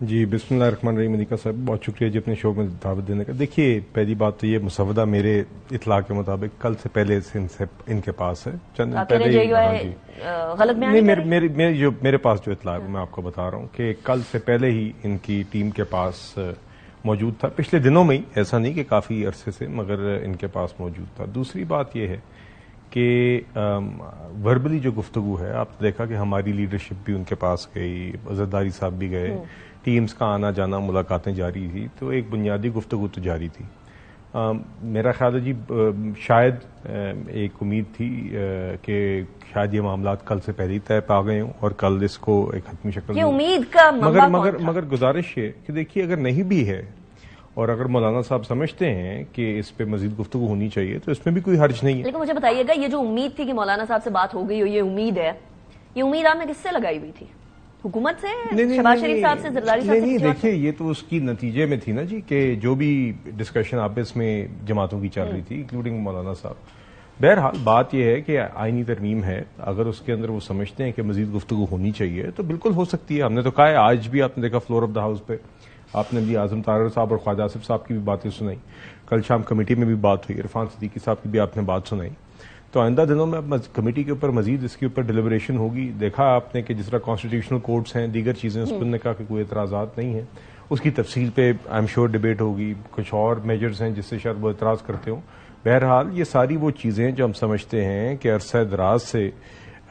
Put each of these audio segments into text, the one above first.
جی بسم اللہ الرحمن الرحیم. ملیکہ صاحب بہت شکریہ جی اپنے شو میں دعوت دینے کا. دیکھیے پہلی بات تو یہ مسودہ میرے اطلاع کے مطابق کل سے پہلے سے ان کے پاس ہے. چند دن پہلے غلط نہیں میرے پاس جو اطلاع ہے میں آپ کو بتا رہا ہوں کہ کل سے پہلے ہی ان کی ٹیم کے پاس موجود تھا. پچھلے دنوں میں ہی, ایسا نہیں کہ کافی عرصے سے, مگر ان کے پاس موجود تھا. دوسری بات یہ ہے کہ وربلی جو گفتگو ہے, آپ نے دیکھا کہ ہماری لیڈرشپ بھی ان کے پاس گئی, زرداری صاحب بھی گئے, ٹیمز کا آنا جانا, ملاقاتیں جاری تھی, تو ایک بنیادی گفتگو تو جاری تھی. میرا خیال ہے جی شاید ایک امید تھی کہ شاید یہ معاملات کل سے پہلے ہی طے پا گئے ہوں اور کل اس کو ایک حتمی شکل امید کا مگر گزارش ہے کہ دیکھیے اگر نہیں بھی ہے اور اگر مولانا صاحب سمجھتے ہیں کہ اس پہ مزید گفتگو ہونی چاہیے تو اس میں بھی کوئی حرج نہیں ہے. لیکن مجھے بتائیے گا, یہ جو امید تھی کہ مولانا صاحب سے بات ہو گئی ہو, یہ امید ہے, یہ امید آپ نے کس سے لگائی ہوئی تھی؟ حکومت سے, شہباز شریف صاحب سے, زرداری صاحب سے؟ نہیں دیکھیے یہ تو اس کی نتیجے میں تھی نا جی, کہ جو بھی ڈسکشن آپس میں جماعتوں کی چل رہی تھی انکلوڈنگ مولانا صاحب. بہرحال بات یہ ہے کہ آئینی ترمیم ہے, اگر اس کے اندر وہ سمجھتے ہیں کہ مزید گفتگو ہونی چاہیے تو بالکل ہو سکتی ہے. ہم نے تو کہا ہے, آج بھی آپ نے دیکھا فلور آف دا ہاؤس پہ آپ نے بھی اعظم طاہر صاحب اور خواجہ آصف صاحب کی بھی باتیں سنائی, کل شام کمیٹی میں بھی بات ہوئی, عرفان صدیقی صاحب کی بھی آپ نے بات سنائی. تو آئندہ دنوں میں کمیٹی کے اوپر مزید اس کے اوپر ڈیلیبریشن ہوگی. دیکھا آپ نے کہ جس طرح کانسٹیٹیوشنل کورٹس ہیں, دیگر چیزیں, اس پر نے کہا کہ کوئی اعتراضات نہیں ہیں, اس کی تفصیل پہ آئی ایم شیور ڈیبیٹ ہوگی. کچھ اور میجرز ہیں جس سے شاید وہ اعتراض کرتے ہوں. بہرحال یہ ساری وہ چیزیں جو ہم سمجھتے ہیں کہ عرصہ دراز سے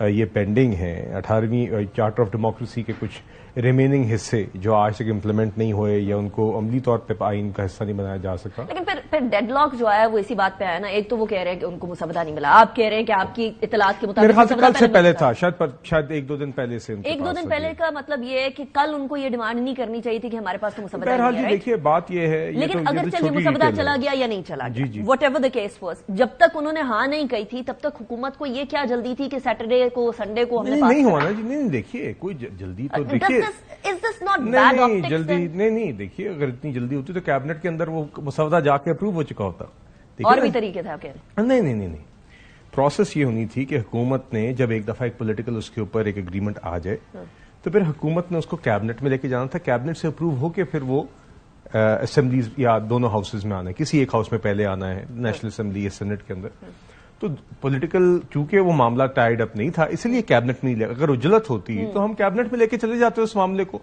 یہ پینڈنگ ہیں, 18ویں چارٹر آف ڈیموکریسی کے کچھ ریمیننگ حصے جو آج تک امپلیمنٹ نہیں ہوئے یا ان کو عملی طور پہ آئین کا حصہ نہیں بنایا جا سکا. لیکن پھر ڈیڈ لاک جو آیا وہ اسی بات پہ آیا نا. ایک تو وہ کہہ رہے ہیں کہ ان کو مسودہ نہیں ملا, آپ کہہ رہے ہیں کہ آپ کی اطلاعات کے مطابق میرے خیال سے کل سے پہلے تھا, شاید ایک دو دن پہلے سے. ایک دو دن پہلے کا مطلب یہ ہے کہ کل ان کو یہ ڈیمانڈ نہیں کرنی چاہیے تھی کہ ہمارے پاس تو مسودہ نہیں ہے. بہرحال جی دیکھیے بات یہ ہے, لیکن اگر چلیے مسودہ چلا گیا یا نہیں چلا گیا, what ever the case was, جب تک انہوں نے ہاں نہیں کہی تھی تب تک حکومت کو یہ کیا جلدی تھی کہ سیٹرڈے کو سنڈے کو ہم نے نہیں ہوا نا جی. نہیں دیکھیے کوئی جلدی تو دیکھیے نہیں دیکھیے, اگر اتنی جلدی ہوتی تو کیبنٹ کے اندر وہ مسودہ جا کے اپروو ہو چکا ہوتا. اور بھی طریقے تھے آپ کہہ رہے ہیں؟ نہیں پروسیس یہ ہونی تھی کہ حکومت نے جب ایک دفعہ ایک پولیٹیکل اس کے اوپر ایک اگریمنٹ آ جائے تو پھر حکومت نے اس کو کیبنٹ میں لے کے جانا تھا, کیبنٹ سے اپروو ہو کے پھر وہ اسمبلیز یا دونوں ہاؤسز میں آنا ہے, کسی ایک ہاؤس میں پہلے آنا ہے, نیشنل اسمبلی یا سینٹ کے اندر. تو پولیٹیکل چونکہ وہ معاملہ ٹائیڈ اپ نہیں تھا اس لیے کیبنٹ میں نہیں لیا. اگر اجلت ہوتی تو ہم کیبنٹ میں لے کے چلے جاتے اس معاملے کو.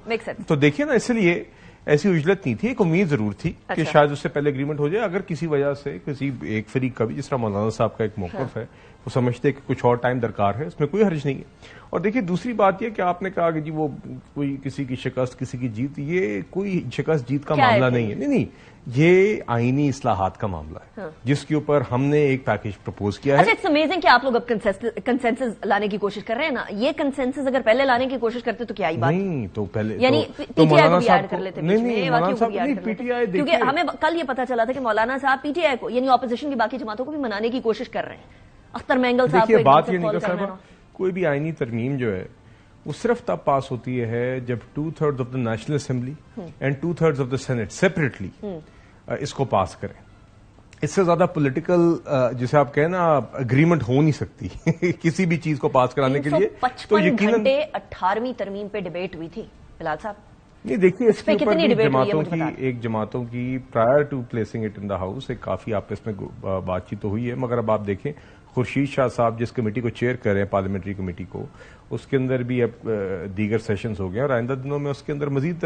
تو دیکھیے نا, اس لیے ایسی اجلت نہیں تھی, ایک امید ضرور تھی کہ شاید اس سے پہلے اگریمنٹ ہو جائے. اگر کسی وجہ سے کسی ایک فریق کا بھی, جس طرح مولانا صاحب کا ایک موقف ہے, وہ سمجھتے کہ کچھ اور ٹائم درکار ہے, اس میں کوئی حرج نہیں ہے. اور دیکھیے دوسری بات یہ کہ آپ نے کہا کہ جی وہ کوئی کسی کی شکست کسی کی جیت, یہ کوئی شکست جیت کا معاملہ نہیں ہے. نہیں یہ آئینی اصلاحات کا معاملہ ہے جس کے اوپر ہم نے ایک پیکج پرپوز کیا ہے. اچھا, اٹس امیزنگ کہ آپ لوگ اب کنسنسس لانے کی کوشش کر رہے ہیں نا. یہ کنسنسس اگر پہلے لانے کی کوشش کرتے تو کیا ہی بات نہیں, تو پہلے یعنی پی ٹی آئی کو بھی ایڈ کر لیتے, پی ٹی آئی, کیونکہ ہمیں کل یہ پتا چلا تھا کہ مولانا صاحب پی ٹی آئی کو یعنی اپوزیشن کی باقی جماعتوں کو بھی منانے کی کوشش کر رہے ہیں. اختر مینگل صاحب کو بات یہ نہیں کر, کوئی بھی آئینی ترمیم جو ہے وہ صرف تب پاس ہوتی ہے جب 2/3 of the national assembly and 2/3 of the senate separately اس کو پاس کریں. اس سے زیادہ پولیٹیکل جسے آپ کہیں نا اگریمنٹ ہو نہیں سکتی کسی بھی چیز کو پاس کرانے کے لیے. تو یقیناً 18ویں ترمیم پہ ڈیبیٹ ہوئی تھی بلال صاحب. نہیں دیکھیے, اس کے اوپر ایک جماعتوں کی prior to placing it in the house ایک کافی آپس میں بات چیت تو ہوئی ہے. مگر اب آپ دیکھیں خورشید شاہ صاحب جس کمیٹی کو چیئر کر رہے ہیں, پارلیمنٹری کمیٹی کو, اس کے اندر بھی اب دیگر سیشنز ہو گئے اور آئندہ دنوں میں اس کے اندر مزید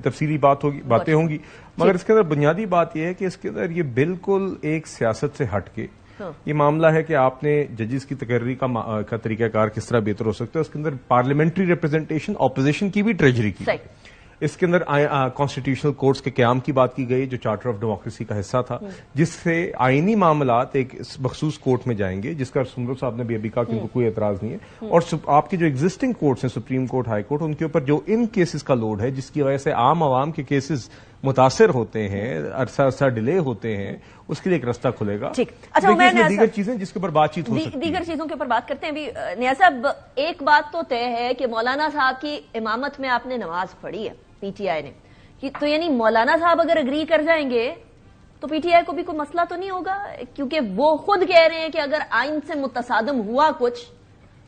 تفصیلی باتیں ہوں گی. مگر اس کے اندر بنیادی بات یہ ہے کہ اس کے اندر یہ بالکل ایک سیاست سے ہٹ کے یہ معاملہ ہے کہ آپ نے ججز کی تقرری کا طریقہ کار کس طرح بہتر ہو سکتا ہے. اس کے اندر پارلیمنٹری ریپرزنٹیشن اپوزیشن کی بھی ٹریجری کی. اس کے اندر کانسٹیٹیوشنل کورٹس کے قیام کی بات کی گئی جو چارٹر آف ڈیموکریسی کا حصہ تھا, جس سے آئینی معاملات ایک مخصوص کورٹ میں جائیں گے, جس کا سمرو صاحب نے بھی ابھی کہا کہ ان کو کوئی اعتراض نہیں ہے. اور آپ کی جو ایگزسٹنگ کورٹس ہیں, سپریم کورٹ, ہائی کورٹ, ان کے اوپر جو ان کیسز کا لوڈ ہے جس کی وجہ سے عام عوام کے کیسز متاثر ہوتے ہیں, عرصہ ڈیلے ہوتے ہیں, اس کے لیے ایک راستہ کھلے گا. اچھا, دیگر چیزیں جس کے اوپر بات چیت ہو سکتی ہے, دیگر چیزوں کے اوپر بات کرتے ہیں. نیاز صاحب, ایک بات تو طے ہے کہ مولانا صاحب کی امامت میں آپ نے نماز پڑھی ہے پی ٹی آئی نے, تو یعنی مولانا صاحب اگر اگری کر جائیں گے تو پی ٹی آئی کو بھی کوئی مسئلہ تو نہیں ہوگا, کیونکہ وہ خود کہہ رہے ہیں کہ اگر آئین سے متصادم ہوا کچھ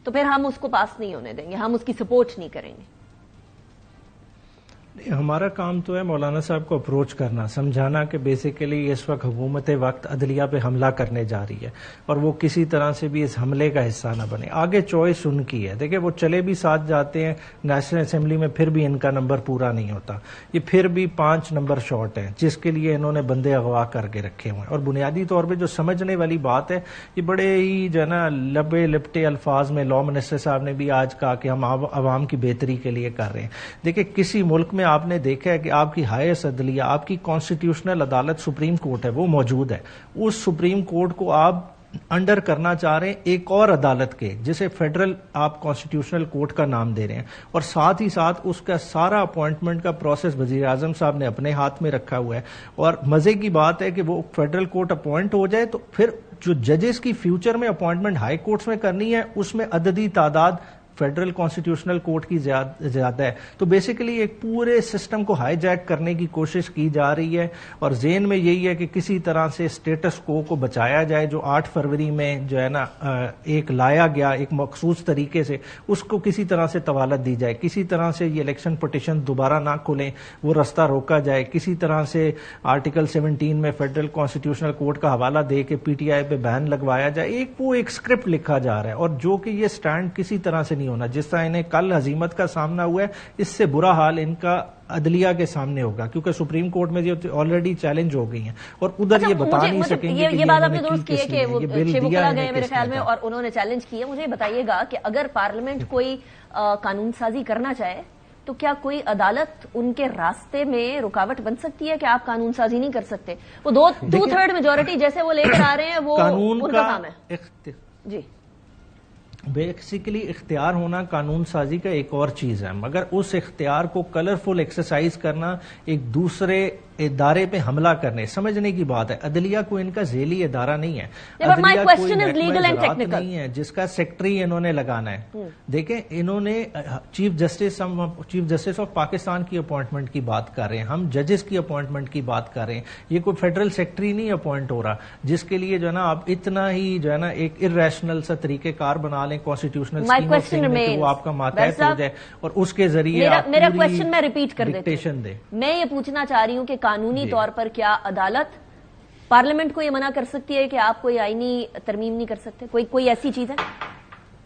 تو پھر ہم اس کو پاس نہیں ہونے دیں گے, ہم اس کی سپورٹ نہیں کریں گے. ہمارا کام تو ہے مولانا صاحب کو اپروچ کرنا، سمجھانا کہ بیسیکلی اس وقت حکومت وقت عدلیہ پہ حملہ کرنے جا رہی ہے اور وہ کسی طرح سے بھی اس حملے کا حصہ نہ بنے. آگے چوائس ان کی ہے. دیکھیں وہ چلے بھی ساتھ جاتے ہیں نیشنل اسمبلی میں، پھر بھی ان کا نمبر پورا نہیں ہوتا. یہ پھر بھی 5 نمبر شارٹ ہے جس کے لیے انہوں نے بندے اغوا کر کے رکھے ہوئے ہیں. اور بنیادی طور پہ جو سمجھنے والی بات ہے، یہ بڑے ہی جو ہے نا لبے لپٹے الفاظ میں لا منسٹر صاحب نے بھی آج کہا کہ ہم عوام کی بہتری کے لیے کر رہے ہیں. دیکھیں کسی ملک میں آپ نے دیکھا ہے کہ آپ کی ہائیسٹ عدلیہ، آپ کی کانسٹیٹیوشنل عدالت سپریم کورٹ ہے، وہ موجود ہے. اس سپریم کورٹ کو آپ انڈر کرنا چاہ رہے ہیں ایک اور عدالت کے، جسے فیڈرل آپ کانسٹیٹیوشنل کورٹ کا نام دے رہے ہیں، اور ساتھ ہی ساتھ اس کا سارا اپوائنٹمنٹ کا پروسیس وزیر اعظم صاحب نے اپنے ہاتھ میں رکھا ہوا ہے. اور مزے کی بات ہے کہ وہ فیڈرل کورٹ اپوائنٹ ہو جائے تو پھر جو ججز کی فیوچر میں اپوائنٹمنٹ ہائی کورٹس میں کرنی ہے، اس میں عددی تعداد فیڈرل کانسٹیٹیوشنل کورٹ کی زیادہ ہے. تو بیسیکلی ایک پورے سسٹم کو ہائی جیک کرنے کی کوشش کی جا رہی ہے، اور ذہن میں یہی ہے کہ کسی طرح سے اسٹیٹس کو بچایا جائے. جو 8 فروری میں جو ہے نا ایک لایا گیا ایک مخصوص طریقے سے، اس کو کسی طرح سے طوالت دی جائے. کسی طرح سے یہ الیکشن پٹیشن دوبارہ نہ کھلیں، وہ رستہ روکا جائے. کسی طرح سے آرٹیکل 17 میں فیڈرل کانسٹیٹیوشنل کورٹ کا حوالہ دے کے پی ٹی آئی پہ بین لگوایا جائے. ایک اسکرپٹ لکھا جا رہا ہے، اور جو کہ یہ سٹینڈ کسی طرح سے نہیں ہونا. جس طرح انہیں کل ہزیمت کا سامنا ہوا ہے، اس سے برا حال ان کا عدلیہ کے سامنے ہوگا، کیونکہ سپریم کورٹ میں جو آلریڈی چیلنج ہو گئی ہیں، اور ادھر یہ بتا نہیں سکیں گے. یہ بات آپ نے درست کی ہے کہ وہ 6 وکلا گئے میرے خیال میں اور انہوں نے چیلنج کیا. مجھے بتائیے گا کہ اگر پارلیمنٹ کوئی قانون سازی کرنا چاہے تو کیا کوئی عدالت ان کے راستے میں رکاوٹ بن سکتی ہے کہ آپ قانون سازی نہیں کر سکتے؟ وہ 2/3 میجورٹی جیسے وہ لے کر آ رہے ہیں، وہ ان کا کام ہے. جی بیسیکلی اختیار ہونا قانون سازی کا ایک اور چیز ہے، مگر اس اختیار کو کلرفل ایکسرسائز کرنا ایک دوسرے ادارے پہ حملہ کرنے، سمجھنے کی بات ہے. عدلیہ کو ان کا ذیلی ادارہ نہیں ہے، عدلیہ کوئی محکمہ زراعت نہیں ہے جس کا سیکٹری انہوں نے لگانا ہے. دیکھیں انہوں نے چیف جسٹس آف پاکستان کی اپوائنٹمنٹ کی بات کر رہے ہیں، ہم ججز کی اپوائنٹمنٹ کی بات کر رہے ہیں. یہ کوئی فیڈرل سیکٹری نہیں اپوائنٹ ہو رہا جس کے لیے جو ہے نا آپ اتنا ہی جو ہے نا ایک ارریشنل سا طریقہ کار بنا لیں کانسٹیٹیوشنل اسکیم کہ وہ آپ کا ماتحت ہو جائے اور اس کے ذریعے میرا کوشچن میں ریپیٹ کر ڈکٹیشن دے. میں یہ پوچھنا چاہ رہی ہوں کہ قانونی طور پر کیا عدالت پارلیمنٹ کو یہ منع کر سکتی ہے کہ آپ کوئی آئینی ترمیم نہیں کر سکتے؟ کوئی ایسی چیز ہے؟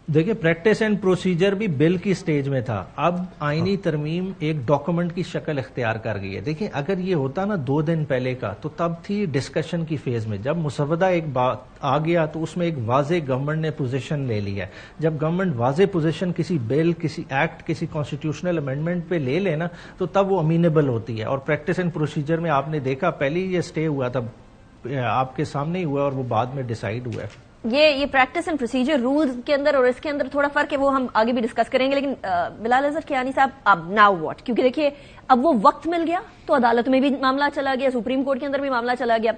دیکھیں پریکٹس اینڈ پروسیجر بھی بل کی سٹیج میں تھا، اب آئینی ترمیم ایک ڈاکومنٹ کی شکل اختیار کر گئی ہے. دیکھیں اگر یہ ہوتا نا 2 دن پہلے کا تو تب تھی ڈسکشن کی فیز میں. جب مسودہ ایک بات آ گیا تو اس میں ایک واضح گورنمنٹ نے پوزیشن لے لی ہے. جب گورنمنٹ واضح پوزیشن کسی بل، کسی ایکٹ، کسی کانسٹیٹیوشنل امینڈمنٹ پہ لے لینا تو تب وہ امینیبل ہوتی ہے. اور پریکٹس اینڈ پروسیجر میں آپ نے دیکھا پہلے یہ اسٹے ہوا تھا، آپ کے سامنے ہی ہوا اور وہ بعد میں ڈیسائیڈ ہوا ہے. یہ پریکٹس اینڈ پروسیجر رولز کے اندر اور اس کے اندر تھوڑا فرق ہے، وہ ہم آگے بھی ڈسکس کریں گے. لیکن بلال اظہر کیانی صاحب، اب ناؤ واٹ؟ کیونکہ دیکھیے اب وہ وقت مل گیا تو عدالت میں بھی معاملہ چلا گیا، سپریم کورٹ کے اندر بھی معاملہ چلا گیا.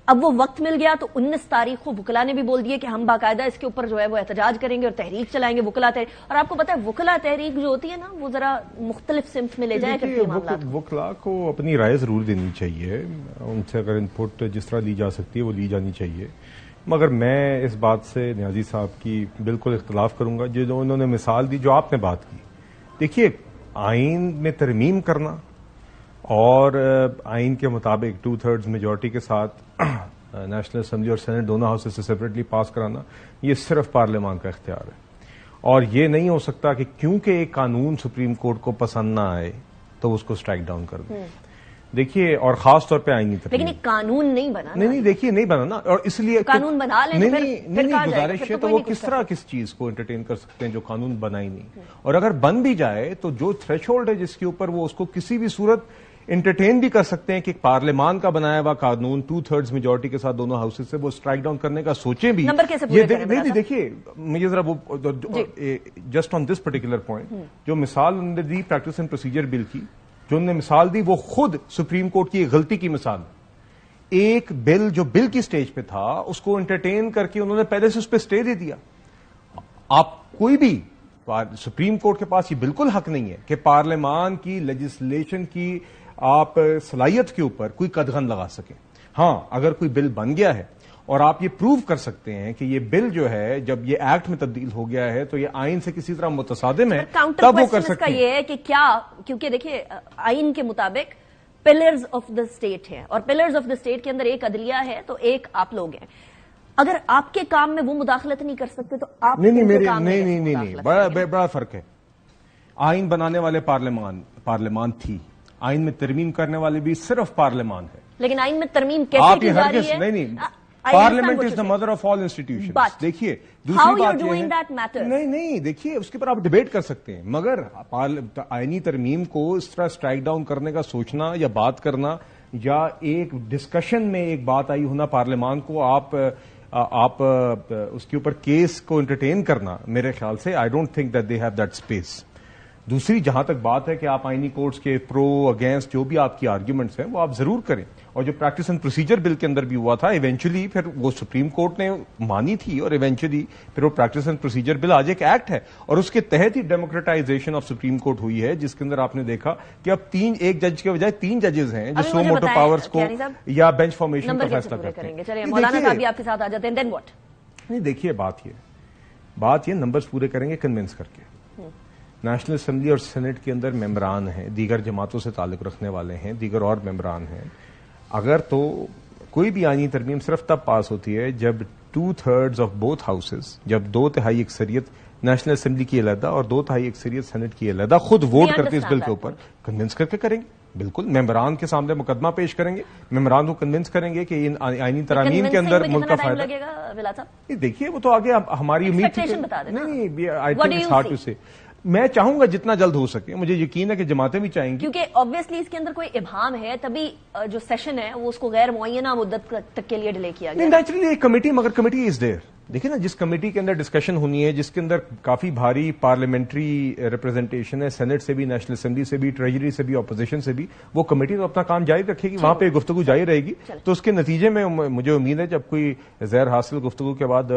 اب وہ وقت مل گیا تو 19 تاریخ کو وکلا نے بھی بول دیا کہ ہم باقاعدہ اس کے اوپر جو ہے وہ احتجاج کریں گے اور تحریک چلائیں گے، وکلا تحریک. اور آپ کو پتا ہے وکلا تحریک جو ہوتی ہے نا وہ ذرا مختلف سمت میں لے جایا کرتی ہے معاملات. وکلا کو اپنی رائے ضرور دینی چاہیے، ان سے اگر انپٹ جس طرح لی جا سکتی ہے وہ لی جانی چاہیے. مگر میں اس بات سے نیازی صاحب کی بالکل اختلاف کروں گا جو انہوں نے مثال دی، جو آپ نے بات کی. دیکھیے آئین میں ترمیم کرنا اور آئین کے مطابق 2/3 میجورٹی کے ساتھ نیشنل اسمبلی اور سینٹ دونوں ہاؤسز سے سیپریٹلی پاس کرانا، یہ صرف پارلیمان کا اختیار ہے. اور یہ نہیں ہو سکتا کہ کیونکہ ایک قانون سپریم کورٹ کو پسند نہ آئے تو اس کو اسٹرائک ڈاؤن کر دیں. دیکھیے اور خاص طور پہ آئینی ترمیم، لیکن ایک قانون نہیں بنا. نہیں دیکھیے نہیں بنا نا، اور اس لیے قانون بنا لیں. نہیں گزارش ہے تو وہ کس طرح کس چیز کو انٹرٹین کر سکتے ہیں جو قانون بنا ہی نہیں. اور اگر بن بھی جائے تو جو تھریش ہولڈ ہے جس کے اوپر وہ اس کو کسی بھی صورت انٹرٹین بھی کر سکتے ہیں کہ پارلیمان کا بنایا ہوا قانون 2/3 میجورٹی کے ساتھ دونوں ہاؤسز سے وہ اسٹرائک ڈاؤن کرنے کا سوچیں بھی. نہیں دیکھیے مجھے ذرا وہ just on this particular point جو مثال انہوں نے دی پریکٹس اینڈ پروسیجر بل کی، جو انہوں نے مثال دی وہ خود سپریم کورٹ کی ایک غلطی کی مثال. ایک بل جو بل کی سٹیج پہ تھا اس کو انٹرٹین کر کے انہوں نے پہلے سے اس پہ سٹے دے دیا. آپ کوئی بھی سپریم کورٹ کے پاس یہ بالکل حق نہیں ہے کہ پارلیمان کی لیجسلیشن کی آپ صلاحیت کے اوپر کوئی قدغن لگا سکیں. ہاں اگر کوئی بل بن گیا ہے اور آپ یہ پروو کر سکتے ہیں کہ یہ بل جو ہے جب یہ ایکٹ میں تبدیل ہو گیا ہے تو یہ آئین سے کسی طرح متصادم ہے، تب وہ کر سکتے ہیں۔ یہ ہے کہ کیا، کیونکہ دیکھیے آئین کے مطابق پلرز آف دا اسٹیٹ ہیں، اور پلرز آف دا اسٹیٹ کے اندر ایک عدلیہ ہے تو ایک آپ لوگ ہیں۔ اگر آپ کے کام میں وہ مداخلت نہیں کر سکتے تو آپ نہیں، بڑا فرق ہے۔ آئین بنانے والے پارلیمان تھی، آئین میں ترمیم کرنے والے بھی صرف پارلیمان ہے، لیکن آئین میں ترمیم کیسے کی جا رہی ہے؟ نہیں، parliament is the mother of all institutions. دیکھیے دوسری بات یہ ہے، نہیں دیکھیے اس کے اوپر آپ ڈیبیٹ کر سکتے ہیں، مگر آئینی ترمیم کو اس طرح اسٹرائک ڈاؤن کرنے کا سوچنا یا بات کرنا یا ایک ڈسکشن میں ایک بات آئی ہونا پارلیمان کو آپ اس کے اوپر کیس کو انٹرٹین کرنا، میرے خیال سے I don't think that they have that space. دوسری جہاں تک بات ہے کہ آپ آئینی کورٹس کے پرو اگینسٹ جو بھی آپ کی آرگیومنٹس ہیں وہ آپ ضرور کریں، اور جو پریکٹس اینڈ پروسیجر بل کے اندر بھی ہوا تھا ایونچولی پھر وہ سپریم کورٹ نے مانی تھی، اور ایونچولی پھر وہ پریکٹس اینڈ پروسیجر بل آج ایک ایکٹ ہے، اور اس کے تحت ہی ڈیموکریٹائزیشن آف سپریم کورٹ ہوئی ہے، جس کے اندر آپ نے دیکھا کہ اب ایک جج کے بجائے 3 ججز ہیں جو سو موٹو پاورز کو یا بینچ فارمیشن کا فیصلہ کرتے ہیں۔ چلیے مولانا صاحب بھی آپ کے ساتھ آ جاتے ہیں، دین واٹ؟ نہیں دیکھیے بات یہ نمبرز پورے کریں گے کنونس کر کے۔ نیشنل اسمبلی اور سینٹ کے اندر ممبران ہیں، دیگر جماعتوں سے تعلق رکھنے والے ہیں، دیگر اور ممبران ہیں۔ اگر تو کوئی بھی آئینی ترمیم صرف تب پاس ہوتی ہے جب 2/3 آف بوتھ ہاؤسز، جب 2/3 اکثریت نیشنل اسمبلی کی علیحدہ اور 2/3 اکثریت سینٹ کی علیحدہ خود ووٹ کرتے اس بل کے اوپر، کنونس کر کے کریں گے۔ بالکل ممبران کے سامنے مقدمہ پیش کریں گے، ممبران کو کنونس کریں گے کہ ان آئینی ترامیم کے اندر ملک کا فائدہ۔ دیکھیے وہ تو آگے ہماری امید تھی، نہیں میں چاہوں گا جتنا جلد ہو سکے، مجھے یقین ہے کہ جماعتیں بھی چاہیں گی، کیونکہ آبویسلی اس کے اندر کوئی ابہام ہے، تبھی جو سیشن ہے وہ اس کو غیر معینہ مدت تک کے لیے ڈیلے کیا گیا۔ نیچرلی ایک کمیٹی، مگر کمیٹی از دیئر، دیکھیں نا جس کمیٹی کے اندر ڈسکشن ہونی ہے، جس کے اندر کافی بھاری پارلیمنٹری ریپرزنٹیشن ہے، سینٹ سے بھی، نیشنل اسمبلی سے بھی، ٹریجری سے بھی، اپوزیشن سے بھی، وہ کمیٹی تو اپنا کام جاری رکھے گی، وہاں پہ گفتگو جاری رہے گی۔ تو اس کے نتیجے میں مجھے امید ہے جب کوئی زیر حاصل گفتگو کے بعد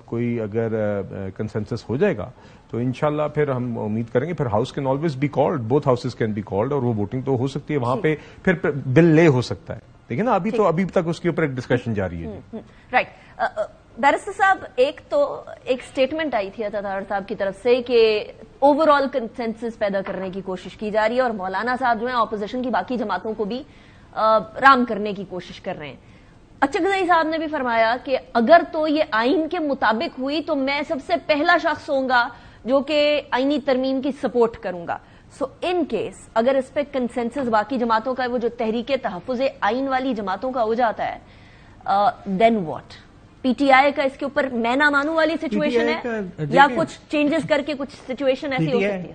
کوئی اگر کنسنسس ہو جائے گا تو انشاءاللہ پھر ہم امید کریں گے پھر house can always be called, both houses can be called, اور وہ ووٹنگ تو ہو سکتی ہے وہاں پہ، پھر بل لے ہو سکتا ہے۔ دیکھیں نا ابھی تک اس کے اوپر ایک ڈسکشن جاری ہے۔ رائٹ بیرسٹر صاحب، ایک اسٹیٹمنٹ آئی تھی عطا صاحب کی طرف سے کہ اوور آل کنسنسس پیدا کرنے کی کوشش کی جا رہی ہے، اور مولانا صاحب جو ہیں اپوزیشن کی باقی جماعتوں کو بھی رام کرنے کی کوشش کر رہے ہیں۔ اچکزئی صاحب نے بھی فرمایا کہ اگر تو یہ آئین کے مطابق ہوئی تو میں سب سے پہلا شخص ہوں گا جو کہ آئینی ترمیم کی سپورٹ کروں گا۔ سو ان کیس اگر اس پہ کنسنسس باقی جماعتوں کا، وہ جو تحریک تحفظ آئین والی جماعتوں کا ہو جاتا ہے، دین واٹ؟ پی ٹی آئی کا اس کے اوپر میں نہ مانوں والی سچویشن ہے، یا کچھ چینجز کر کے کچھ سچویشن ایسی ہو سکتی ہے؟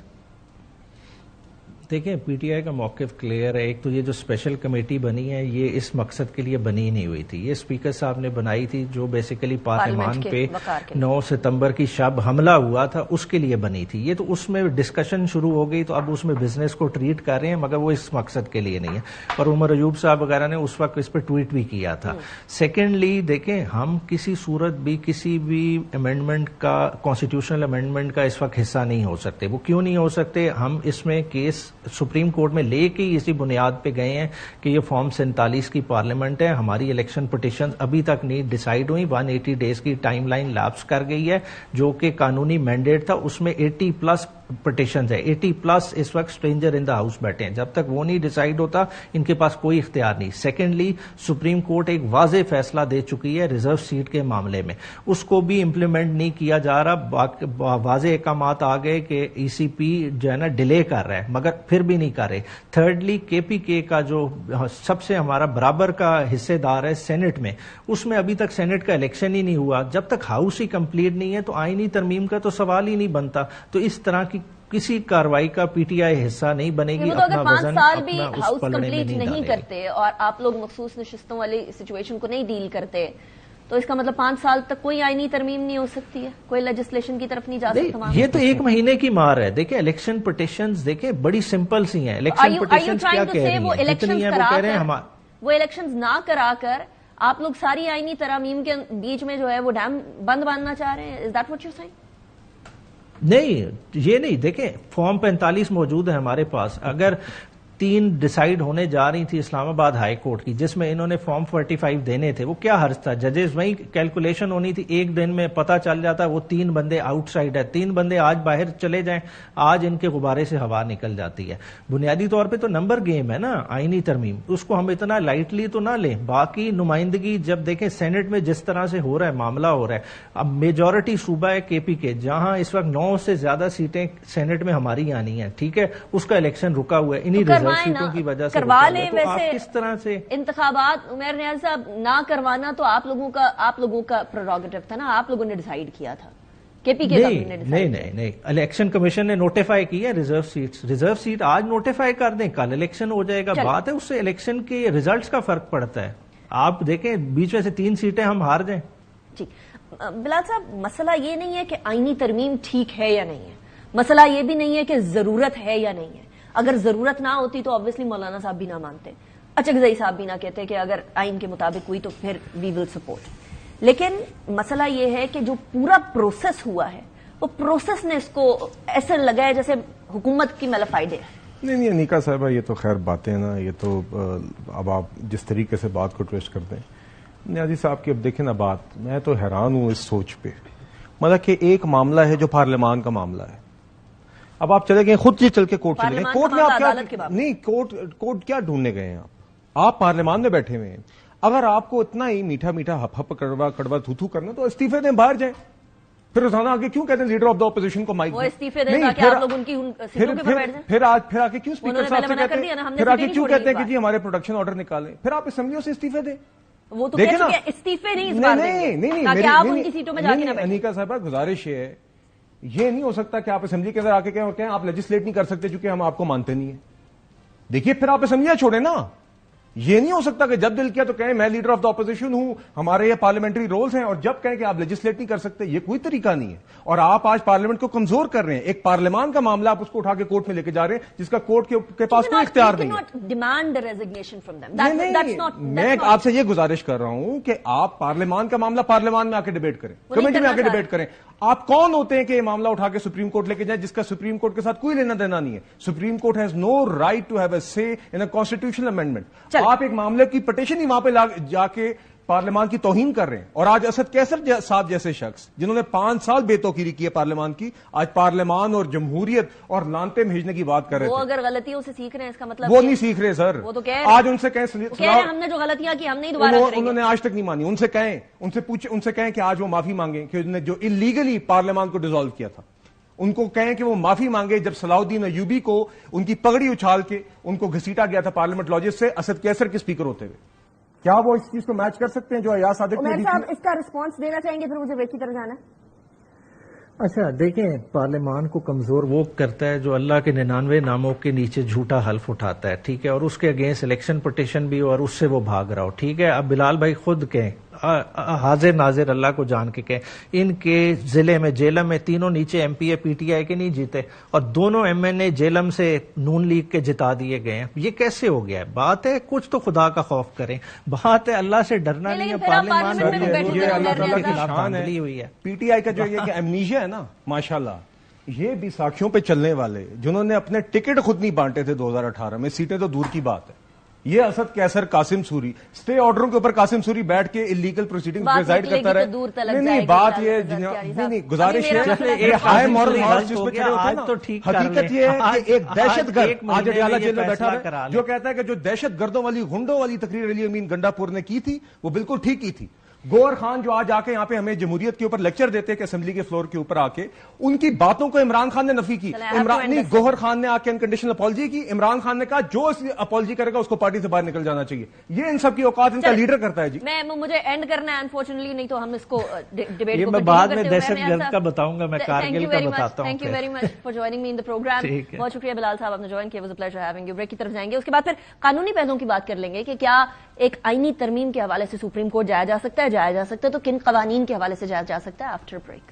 دیکھیں پی ٹی آئی کا موقف کلیئر ہے۔ ایک تو یہ جو اسپیشل کمیٹی بنی ہے یہ اس مقصد کے لیے بنی نہیں ہوئی تھی، یہ اسپیکر صاحب نے بنائی تھی، جو بیسیکلی پارلیمان پہ 9 ستمبر کی شب حملہ ہوا تھا اس کے لیے بنی تھی۔ یہ تو اس میں ڈسکشن شروع ہو گئی تو اب اس میں بزنس کو ٹریٹ کر رہے ہیں، مگر وہ اس مقصد کے لیے نہیں ہے، اور عمر ایوب صاحب وغیرہ نے اس وقت اس پہ ٹویٹ بھی کیا تھا۔ سیکنڈلی دیکھیں ہم کسی صورت بھی کسی بھی امینڈمنٹ کا، کانسٹیٹیوشنل امینڈمنٹ کا اس وقت حصہ نہیں ہو سکتے۔ وہ کیوں نہیں ہو سکتے؟ ہم اس میں کیس سپریم کورٹ میں لے کے اسی بنیاد پہ گئے ہیں کہ یہ فارم 47 کی پارلیمنٹ ہے، ہماری الیکشن پٹیشن ابھی تک نہیں ڈیسائیڈ ہوئی، 180 ڈیز کی ٹائم لائن لیپس کر گئی ہے جو کہ قانونی مینڈیٹ تھا، اس میں 80+ پٹیشنز ہے، 80+ اس وقت اسٹرینجر ان دا ہاؤس بیٹھے ہیں، جب تک وہ نہیں ڈیسائیڈ ہوتا ان کے پاس کوئی اختیار نہیں۔ سیکنڈلی سپریم کورٹ ایک واضح فیصلہ دے چکی ہے ریزرو سیٹ کے معاملے میں، اس کو بھی امپلیمنٹ نہیں کیا جا رہا، واضح احکامات آ گئے کہ ای سی پی جو ہے نا ڈیلے کر رہا ہے، مگر پھر بھی نہیں کر رہے۔ تھرڈلی کے پی کے کا جو سب سے ہمارا برابر کا حصے دار ہے سینٹ میں، اس میں ابھی تک سینٹ کا الیکشن ہی نہیں ہوا، جب تک ہاؤس ہی کمپلیٹ نہیں ہے تو آئینی ترمیم کا تو سوال ہی نہیں بنتا۔ تو اس طرح کی کسی کاروائی کا پی ٹی آئی حصہ نہیں بنے گی، اپنا وزن اپنا اس پلڑے میں نہیں ڈالے کرتے اور آپ لوگ مخصوص نشستوں والی سچویشن کو نہیں ڈیل کرتے تو اس کا مطلب 5 سال تک کوئی آئینی ترمیم نہیں ہو سکتی ہے، کوئی لیجسلیشن کی طرف نہیں جا سکتا۔ یہ تو 1 مہینے کی مار ہے۔ دیکھیں الیکشن پٹیشنز دیکھیں بڑی سمپل سی ہیں، الیکشن پٹیشنز کیا کہہ رہی ہیں، جتنی ہیں وہ کہہ رہے ہیں وہ الیکشنز نہ کرا کر آپ لوگ ساری آئینی ترامیم کے بیچ میں جو ہے وہ ڈیم بند باندھنا چاہ رہے ہیں۔ Is that what you're saying؟ نہیں یہ نہیں، دیکھیں فارم 45 موجود ہے ہمارے پاس، اگر 3 ڈیسائیڈ ہونے جا رہی تھی اسلام آباد ہائی کورٹ کی، جس میں انہوں نے فارم 45 دینے تھے. وہ کیا حرج تھا؟ ججز وہیں کیلکولیشن ہونی تھی، ایک دن میں پتہ چل جاتا وہ 3 بندے آؤٹ سائڈ ہے، 3 بندے آج باہر چلے جائیں، آج ان کے غبارے سے ہوا نکل جاتی ہے. بنیادی طور پہ تو نمبر گیم ہے نا آئینی ترمیم، اس کو ہم اتنا لائٹلی تو نہ لیں. باقی نمائندگی جب دیکھیں سینٹ میں جس طرح سے ہو رہا ہے معاملہ ہو رہا ہے، اب میجورٹی صوبہ ہے کے کے، جہاں اس وقت 9 سے زیادہ سیٹیں سینٹ میں ہماری آنی ہیں، ٹھیک ہے، اس کا الیکشن رکا ہوا ہے انہی ریزرو سیٹوں کی وجہ سے. کروا لیں. تو آپ کس طرح سے انتخابات عمیر نیاز صاحب نہ کروانا تو آپ لوگوں کا پروگیٹو تھا نا، آپ لوگوں نے ڈیسائیڈ کیا تھا. کے پی کے نہیں الیکشن کمیشن نے نوٹیفائی کی ہے ریزرو سیٹ آج نوٹیفائی کر دیں، کل الیکشن ہو جائے گا. بات ہے اس سے الیکشن کے ریزلٹس کا فرق پڑتا ہے. آپ دیکھیں بیچ میں سے 3 سیٹیں ہم ہار جائیں. ٹھیک بلال صاحب، مسئلہ یہ نہیں ہے کہ آئینی ترمیم ٹھیک ہے یا نہیں ہے، مسئلہ یہ بھی نہیں ہے کہ ضرورت ہے یا نہیں ہے. اگر ضرورت نہ ہوتی تو obviously مولانا صاحب بھی نہ مانتے، اچکزئی صاحب بھی نہ کہتے کہ اگر آئین کے مطابق ہوئی تو پھر وی ول سپورٹ. لیکن مسئلہ یہ ہے کہ جو پورا پروسیس ہوا ہے وہ پروسیس نے اس کو ایسا لگا ہے جیسے حکومت کی ملفائڈ ہے. نہیں انیکا صاحبہ، یہ تو خیر باتیں ہیں نا، یہ تو اب آپ جس طریقے سے بات کو ٹویسٹ کرتے ہیں نیازی صاحب کی. اب دیکھیں نا بات، میں تو حیران ہوں اس سوچ پہ، مطلب کہ ایک معاملہ ہے جو پارلیمان کا معاملہ ہے. اب آپ چلے گئے خود چل کے کورٹ چلے گئے، کورٹ میں آپ کیا نہیں، کورٹ کیا ڈھونڈنے گئے ہیں آپ پارلیمان میں بیٹھے ہوئے ہیں. اگر آپ کو اتنا ہی میٹھا میٹھا ہپ ہپ کڑوا کڑوا تھو کرنا تو استعفے دیں، باہر جائیں. پھر روزانہ آگے کیوں کہتے ہیں لیڈر آف دا اپوزیشن کو مائک دیں؟ پھر آ کے کیوں اسپیکر صاحب سے کہتے ہیں، پھر آگے کیوں کہتے ہیں کہ جی ہمارے پروڈکشن آرڈر نکالیں؟ پھر آپ اسمبلیوں سے استعفے دیں. وہ تو استعفے نہیں، انیکا صاحبہ گزارش ہے، یہ نہیں ہو سکتا کہ آپ اسمبلی کے اندر آ کے کہیں آپ لیجسلیٹ نہیں کر سکتے چونکہ ہم آپ کو مانتے نہیں ہیں. دیکھیے پھر آپ اسمبلیاں چھوڑیں نا. یہ نہیں ہو سکتا کہ جب دل کیا تو کہیں میں لیڈر آف دا اپوزیشن ہوں، ہمارے یہ پارلیمنٹری رولز ہیں، اور جب کہیں کہ آپ لیجسلیٹ نہیں کر سکتے. یہ کوئی طریقہ نہیں ہے، اور آپ آج پارلیمنٹ کو کمزور کر رہے ہیں. ایک پارلیمان کا معاملہ آپ اس کو اٹھا کے کورٹ میں لے کے جا رہے ہیں جس کا کورٹ کے پاس کوئی اختیار نہیں ہے. میں آپ سے یہ گزارش کر رہا ہوں کہ آپ پارلیمان کا معاملہ پارلیمان میں آ کے ڈیبیٹ کریں، کمیٹی میں آ کے ڈیبیٹ کریں. آپ کون ہوتے ہیں کہ یہ معاملہ اٹھا کے سپریم کورٹ لے کے جائیں جس کا سپریم کورٹ کے ساتھ کوئی لینا دینا نہیں ہے؟ Supreme court has no right to have a say in a constitutional amendment. آپ ایک معاملے کی پٹیشن ہی وہاں پہ جا کے پارلیمان کی توہین کر رہے ہیں. اور آج اسد کیسر صاحب جیسے شخص جنہوں نے 5 سال بے توقیری کی ہے پارلیمان کی، آج پارلیمان اور جمہوریت اور لانتے بھیجنے کی بات کر رہے وہ تھے. اگر غلطیوں سے سیکھ رہے ہیں اس کا مطلب وہ نہیں سیکھ رہے سر. وہ تو آج ان سے کہیں ہم نے جو غلطیاں کی ہم نہیں دوبارہ کریں گے. انہوں نے آج تک نہیں مانی. ان سے کہیں، ان سے کہیں کہ آج وہ معافی مانگیں کہ انہوں نے جو انلیگلی پارلیمان کو ڈیزالو کیا تھا. ان کو کہیں کہ وہ معافی مانگے جب صلاح الدین ایوبی کو ان کی پگڑی اچھال کے ان کو گھسیٹا گیا تھا پارلیمنٹ لاجز سے اسد کیسر کے اسپیکر ہوتے ہوئے. کیا وہ اس چیز کو میچ کر سکتے ہیں جو ایاز صادق نے صاحب اس کا رسپانس دینا چاہیں گے؟ پھر مجھے بریک کی طرف جانا ہے. اچھا دیکھیں، پارلیمان کو کمزور وہ کرتا ہے جو اللہ کے 99 ناموں کے نیچے جھوٹا حلف اٹھاتا ہے، ٹھیک ہے، اور اس کے اگینسٹ الیکشن پٹیشن بھی اور اس سے وہ بھاگ رہا ہو، ٹھیک ہے. اب بلال بھائی خود کہیں، حاضر ناظر اللہ کو جان کے کہیں، ان کے ضلع میں جیلم میں تینوں نیچے M P a P T I کے نہیں جیتے اور دونوں ایم این اے جیلم سے نون لیگ کے جتا دیے گئے ہیں. یہ کیسے ہو گیا ہے؟ بات ہے کچھ تو خدا کا خوف کریں، بات ہے اللہ سے ڈرنا نہیں ہے. پارلیمان یہ اللہ تعالیٰ کی شان ہے. پی ٹی آئی کا جو یہ کہ ایمنیشیا ہے نا، ماشاءاللہ، یہ بھی ساکھیوں پہ چلنے والے جنہوں نے اپنے ٹکٹ خود نہیں بانٹے تھے 2018 میں، سیٹیں تو دور کی بات ہے. یہ اسد کیسر قاسم سوری اسٹے آرڈروں کے اوپر قاسم سوری بیٹھ کے انلیگل پروسیڈنگ پریزائڈ کرتا رہے. نہیں بات یہ نہیں، گزارش ہے ہائی مورل ہارس جس پہ چڑھے ہوتے ہیں نا، حقیقت یہ ہے کہ ایک دہشت گرد آج اڈیالہ جیل میں بیٹھا ہے جو کہتا ہے کہ جو دہشت گردوں والی غنڈوں والی تقریر علی امین گنڈا پور نے کی تھی وہ بالکل ٹھیک کی تھی. گوہر خان جو آج آ کے یہاں پہ ہمیں جمہوریت کے اوپر لیکچر دیتے کہ اسمبلی کے فلور کے اوپر آ کے ان کی باتوں کو عمران خان نے نفی کی. گوہر خان نے آ کے انکنڈیشنل اپالوجی کی. عمران خان نے کہا جو اپالوجی کرے گا اس کو پارٹی سے باہر نکل جانا چاہیے. یہ ان سب کی اوقات ان کا لیڈر کرتا ہے. جی مجھے اینڈ کرنا ہے انفارچونیٹلی، نہیں تو ہم اس کو ڈیبیٹ کو میں بعد میں دہشت گرد کا بتاؤں گا، میں کارگل کا بتاتا ہوں. Thank you very much for joining me in the program. بہت شکریہ بلال صاحب، آپ نے جوائن کیا. Was a pleasure having you. Break کی طرف جائیں گے، اس کے بعد پھر قانونی پہلوؤں کی بات کر لیں گے کہ کیا ایک آئینی ترمیم کے حوالے سے سپریم کورٹ جایا جا سکتا ہے تو کن قوانین کے حوالے سے جایا جا سکتا ہے. After break.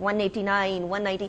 189, 190,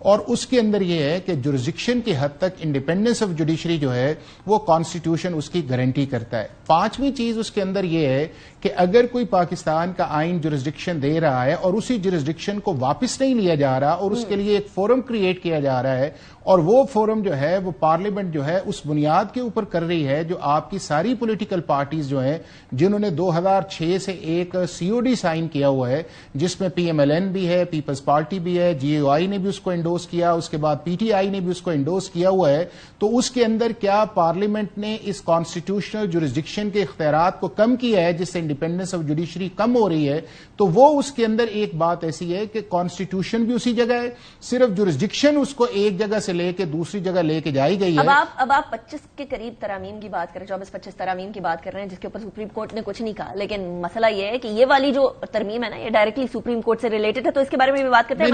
اور اس کے اندر یہ ہے کہ جورسڈکشن کی حد تک انڈیپینڈنس آف جوڈیشری جو ہے وہ کانسٹیٹیوشن اس کی گارنٹی کرتا ہے. پانچویں چیز اس کے اندر یہ ہے کہ اگر کوئی پاکستان کا آئین جورسڈکشن دے رہا ہے اور اسی جورسڈکشن کو واپس نہیں لیا جا رہا اور اس کے لیے ایک فورم کریٹ کیا جا رہا ہے اور وہ فورم جو ہے وہ پارلیمنٹ جو ہے اس بنیاد کے اوپر کر رہی ہے جو آپ کی ساری پولیٹیکل پارٹیز جو ہیں جنہوں نے 2006 سے ایک COD سائن کیا ہوا ہے جس میں PMLN بھی ہے, پیپلز پارٹی بھی ہے, GUI نے بھی اس کو انڈوس کیا, اس کے بعد PTI نے بھی اس کو انڈوس کیا ہوا ہے, تو اس کے اندر کیا پارلیمنٹ نے اس کانسٹیٹیوشنل جورسڈکشن کے اختیارات کو کم کیا ہے جس سے انڈیپینڈنس آف جوڈیشری کم ہو رہی ہے؟ تو وہ اس کے اندر ایک بات ایسی ہے کہ کانسٹیٹیوشن بھی اسی جگہ ہے, صرف جورسڈکشن اس کو ایک جگہ سے لے کے دوسری جگہ لے کے جائی گئی ہے. اب آپ 25 کے قریب ترامیم کی بات کر رہے ہیں, 24-25 ترامیم کی بات کر رہے ہیں جس کے اوپر سپریم کورٹ نے کچھ نہیں کہا, لیکن مسئلہ یہ ہے کہ یہ والی جو ترمیم ہے نا یہ ڈائریکٹلی سپریم کورٹ سے ریلیٹڈ ہے, تو اس کے بارے میں بھی بات کرتے ہیں.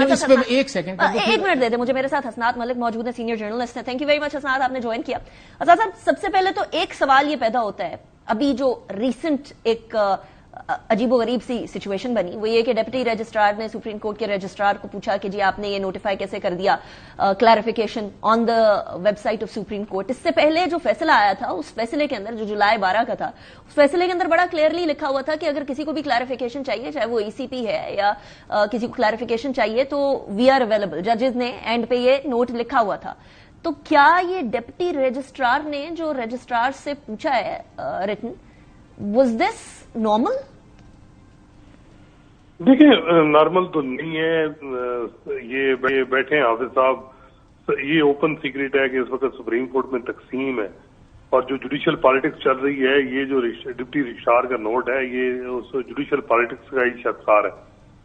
ایک منٹ دے دیں مجھے, میرے ساتھ حسنات ملک موجود ہیں, سینئر جرنلسٹ ہیں. تھینک یو ویری مچ حسنات, آپ نے جوائن کیا. حسنات صاحب, سب سے پہلے تو ایک سوال یہ پیدا ہوتا ہے, ابھی جو ریسنٹ ایک عجیب و غریب سی سچویشن بنی وہ یہ کہ ڈپٹی رجسٹرار نے سپریم کورٹ کے رجسٹرار کو پوچھا کہ جی آپ نے یہ نوٹیفائی کیسے کر دیا clarification on the website of supreme court. اس سے پہلے جو فیصلہ آیا تھا اس فیصلے کے اندر جو جولائی 12 کا تھا اس فیصلے کے اندر بڑا کلیئرلی لکھا ہوا تھا کہ اگر کسی کو بھی کلیریفیکیشن چاہیے, چاہے وہ ECP ہے یا کسی کو کلیریفیکیشن چاہیے, تو وی آر اویلیبل. ججز نے اینڈ پہ یہ نوٹ لکھا ہوا تھا. تو کیا یہ ڈپٹی رجسٹرار نے جو رجسٹرار سے پوچھا ہے ریٹن, واز دس نارمل؟ دیکھیں نارمل تو نہیں ہے, یہ بیٹھے ہیں حافظ صاحب, یہ اوپن سیکرٹ ہے کہ اس وقت سپریم کورٹ میں تقسیم ہے اور جو جوڈیشل پالیٹکس چل رہی ہے, یہ جو ڈپٹی رجسٹرار کا نوٹ ہے یہ اس جوڈیشل پالیٹکس کا ہی شاہکار ہے.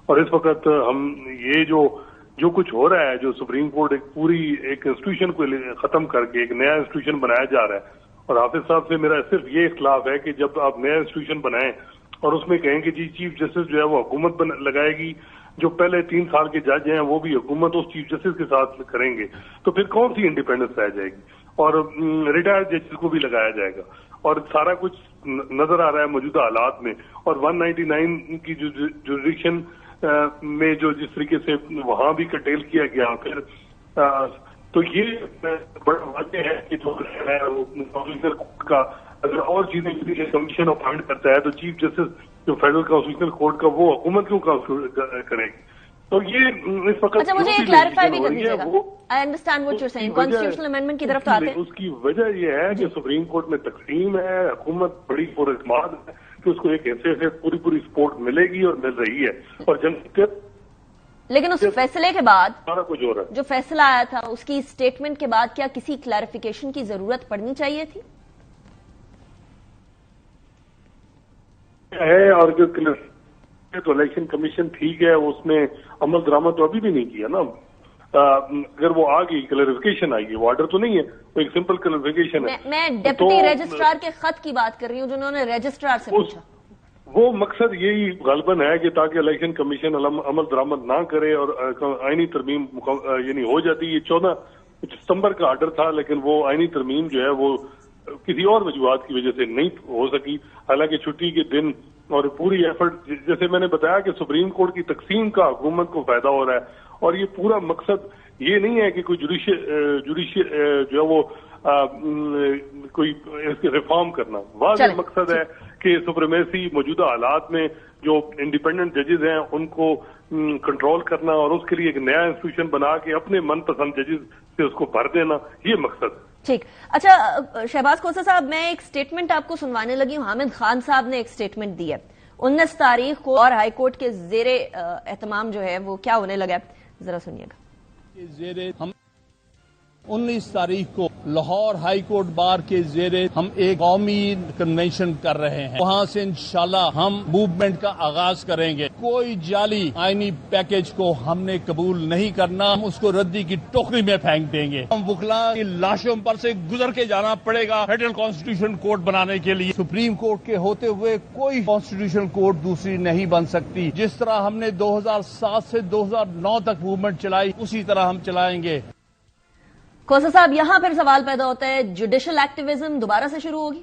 اور اس وقت ہم یہ جو کچھ ہو رہا ہے, جو سپریم کورٹ ایک انسٹیٹیوشن کو ختم کر کے ایک نیا انسٹیٹیوشن بنایا جا رہا ہے, اور حافظ صاحب سے میرا صرف یہ اختلاف ہے کہ جب آپ نیا انسٹیٹیوشن بنائیں اور اس میں کہیں کہ جی چیف جسٹس جو ہے وہ حکومت لگائے گی, جو پہلے 3 سال کے جج ہیں وہ بھی حکومت اس چیف جسٹس کے ساتھ کریں گے, تو پھر کون سی انڈیپینڈنس رہ جائے گی؟ اور ریٹائرڈ ججز کو بھی لگایا جائے گا, اور سارا کچھ نظر آ رہا ہے موجودہ حالات میں. اور 199 کی جو جورسڈکشن میں جو جس طریقے سے وہاں بھی کٹیل کیا گیا, پھر تو یہ بڑا واضح ہے کہ جو کانسٹیٹیوشنل کورٹ کا اگر اور چیزیں کمیشن اپوائنٹ کرتا ہے تو چیف جسٹس جو فیڈرل کانسٹیٹیوشنل کورٹ کا وہ حکومت کیوں کرے گی؟ تو یہ اس وقت اچھا مجھے کلیریفائی بھی کر دیجیے گا. I understand what you are saying, constitutional amendment کی طرف تو آتے ہیں. اس کی وجہ یہ ہے کہ سپریم کورٹ میں تقسیم ہے, حکومت بڑی پر اعتماد ہے کہ اس کو ایک ایسے سے پوری سپورٹ ملے گی اور مل رہی ہے, اور لیکن اس فیصلے کے بعد سارا کچھ ہو رہا ہے. جو فیصلہ آیا تھا اس کی اسٹیٹمنٹ کے بعد کیا کسی کلیریفیکیشن کی ضرورت پڑنی چاہیے تھی؟ ہے, اور جو تو الیکشن کمیشن ٹھیک ہے, اس نے عمل درآمد تو ابھی بھی نہیں کیا نا. اگر وہ آ گئی کلیریفیکیشن آئے گی, وہ آرڈر تو نہیں ہے, وہ ایک سمپل کلیریفیکیشن ہے. میں ڈپٹی رجسٹرار کے خط کی بات کر رہی ہوں جنہوں نے رجسٹرار سے پوچھا. وہ مقصد یہی غالباً ہے کہ تاکہ الیکشن کمیشن عمل درآمد نہ کرے اور آئینی ترمیم یعنی ہو جاتی. یہ 14 ستمبر کا آرڈر تھا, لیکن وہ آئینی ترمیم جو ہے وہ کسی اور وجوہات کی وجہ سے نہیں ہو سکی, حالانکہ چھٹی کے دن اور پوری ایفرٹ, جیسے میں نے بتایا کہ سپریم کورٹ کی تقسیم کا حکومت کو فائدہ ہو رہا ہے, اور یہ پورا مقصد یہ نہیں ہے کہ کوئی جوڈیشل جو ہے وہ کوئی ریفارم کرنا. واضح مقصد ہے کہ سپریمیسی موجودہ حالات میں جو انڈیپینڈنٹ ججز ہیں ان کو کنٹرول کرنا, اور اس کے لیے ایک نیا انسٹیٹیوشن بنا کے اپنے من پسند ججز سے اس کو بھر دینا, یہ مقصد. ٹھیک. اچھا شہباز کھوسہ صاحب, میں ایک سٹیٹمنٹ آپ کو سنوانے لگی ہوں. حامد خان صاحب نے ایک سٹیٹمنٹ دی ہے 19 تاریخ کو, اور ہائی کورٹ کے زیر اہتمام جو ہے وہ کیا ہونے لگا ہے, ذرا سنیے گا. 19 تاریخ کو لاہور ہائی کورٹ بار کے زیر ہم ایک قومی کنونشن کر رہے ہیں. وہاں سے انشاءاللہ ہم موومنٹ کا آغاز کریں گے. کوئی جعلی آئینی پیکج کو ہم نے قبول نہیں کرنا, ہم اس کو ردی کی ٹوکری میں پھینک دیں گے. ہم وکلاء کی لاشوں پر سے گزر کے جانا پڑے گا فیڈرل کانسٹیٹیوشن کورٹ بنانے کے لیے. سپریم کورٹ کے ہوتے ہوئے کوئی کانسٹیٹیوشن کورٹ دوسری نہیں بن سکتی. جس طرح ہم نے 2007 سے 2009 تک موومنٹ چلائی اسی طرح ہم چلائیں گے. کھوسہ صاحب, یہاں پھر سوال پیدا ہوتا ہے, جوڈیشل ایکٹیویزم دوبارہ سے شروع ہوگی؟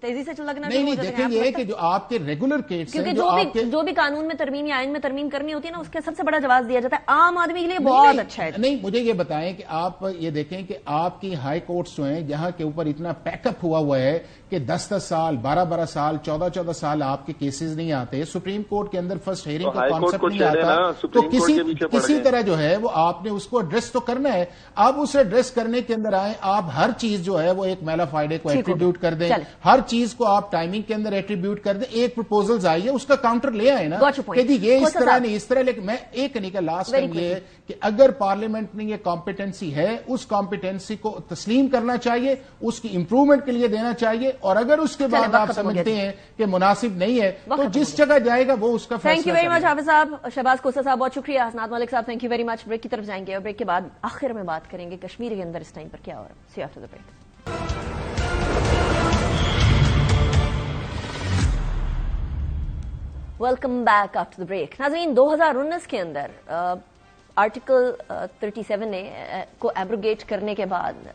تیزی سے لگنا نہیں نہیں دیکھیں یہ کہ جو آپ کے ریگولر کیس ہیں, جو بھی قانون میں ترمیم یا آئین میں ترمیم کرنی ہوتی ہے نا, اس کا سب سے بڑا جواز دیا جاتا ہے عام آدمی کے لیے بہت اچھا ہے. نہیں مجھے یہ بتائیں کہ آپ یہ دیکھیں کہ آپ کی ہائی کورٹس جو ہیں جہاں کے اوپر اتنا پیک اپ ہوا ہے کہ 10 سال 12 سال 14 سال آپ کے کیسز نہیں آتے, سپریم کورٹ کے اندر فرسٹ ہیئرنگ کا کانسیپٹ نہیں آتا, تو کسی طرح جو ہے وہ آپ نے اس کو ایڈریس تو کرنا ہے. آپ اسے ایڈریس کرنے کے اندر آئیں, آپ ہر چیز جو ہے وہ ایک میلا فائڈے کو ایٹریبیوٹ کر دیں, ہر چیز کو آپ ٹائمنگ کے اندر ایٹریبیوٹ کر دیں. ایک پروپوزلز آئی ہے اس کا کاؤنٹر لے آئے نا کہ جی یہ اس طرح نہیں اس طرح, لیکن میں ایک نہیں کا لاسٹ ٹائم یہ کہ اگر پارلیمنٹ میں یہ کمپیٹنسی ہے اس کمپیٹنسی کو تسلیم کرنا چاہیے, اس کی امپروومنٹ کے لیے دینا چاہیے, اور اگر اس کے بعد آپ سمجھتے ہیں کہ مناسب نہیں ہے تو جس جگہ جائے گا وہ اس کا فیصلہ. تھینک یو ویری مچ حافظ صاحب, شہباز کوسا صاحب بہت شکریہ, حسنات ملک صاحب thank you very much. Break کی طرف جائیں گے اور بریک کے بعد آخر میں بات کریں گے کشمیر کے اندر اس ٹائم پر کیا ہو رہا ہے. See you after the break. Welcome back after the break. ناظرین 2019 کے اندر آرٹیکل 37 نے کو ایبروگیٹ کرنے کے بعد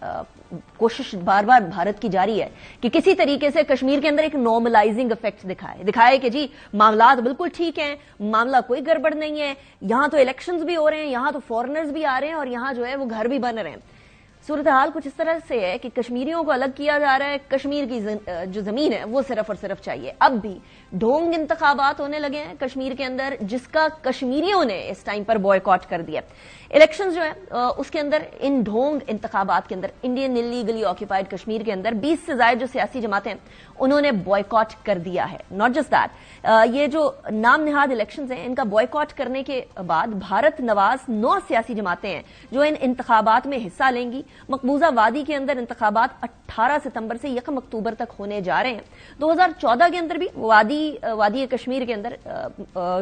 کوشش بار بار بھارت کی جاری ہے کہ کسی طریقے سے کشمیر کے اندر ایک نارملائزنگ افیکٹ دکھائے کہ جی معاملات بالکل ٹھیک ہیں, معاملہ کوئی گڑبڑ نہیں ہے, یہاں تو الیکشنز بھی ہو رہے ہیں, یہاں تو فورنرز بھی آ رہے ہیں اور یہاں جو ہے وہ گھر بھی بن رہے ہیں. صورتحال کچھ اس طرح سے ہے کہ کشمیریوں کو الگ کیا جا رہا ہے, کشمیر کی جو زمین ہے وہ صرف اور صرف چاہیے. اب بھی ڈھونگ انتخابات ہونے لگے ہیں کشمیر کے اندر جس کا کشمیریوں نے اس ٹائم پر بوائکاٹ کر دیا. الیکشنز جو ہیں اس کے اندر ان ڈھونگ انتخابات کے اندر انڈین انلیگلی آکیپائڈ کشمیر کے اندر 20 سے زائد جو سیاسی جماعتیں ہیں انہوں نے بوائکاٹ کر دیا ہے. ناٹ جسٹ دیٹ, یہ جو نام نہاد الیکشنز ہیں ان کا بوائکاٹ کرنے کے بعد بھارت نواز 9 سیاسی جماعتیں ہیں جو ان انتخابات میں حصہ لیں گی. مقبوضہ وادی کے اندر انتخابات 18 ستمبر سے 1 اکتوبر تک ہونے جا رہے ہیں. 2014 کے اندر بھی وادی کشمیر کے اندر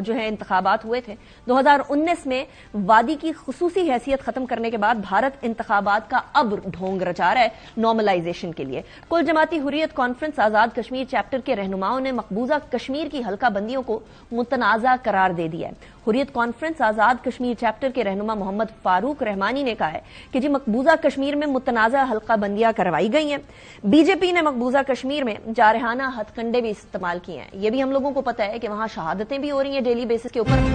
جو ہے انتخابات ہوئے تھے. 2019 میں وادی کی خصوصی حیثیت ختم کرنے کے بعد بھارت انتخابات کا اب ڈھونگ رچا رہا ہے نارملائزیشن کے لیے. کل جماعتی حریت کانفرنس آزاد کشمیر چیپٹر کے رہنماؤں نے مقبوضہ کشمیر کی حلقہ بندیوں کو متنازع قرار دے دیا ہے. حریت کانفرنس آزاد کشمیر چیپٹر کے رہنما محمد فاروق رحمانی نے کہا ہے کہ جی مقبوضہ کشمیر میں متنازع حلقہ بندیاں کروائی گئی ہیں. بی جے پی نے مقبوضہ کشمیر میں جارحانہ ہتھ کنڈے بھی استعمال کیے ہیں. یہ بھی ہم لوگوں کو پتہ ہے کہ وہاں شہادتیں بھی ہو رہی ہیں ڈیلی بیسس کے اوپر.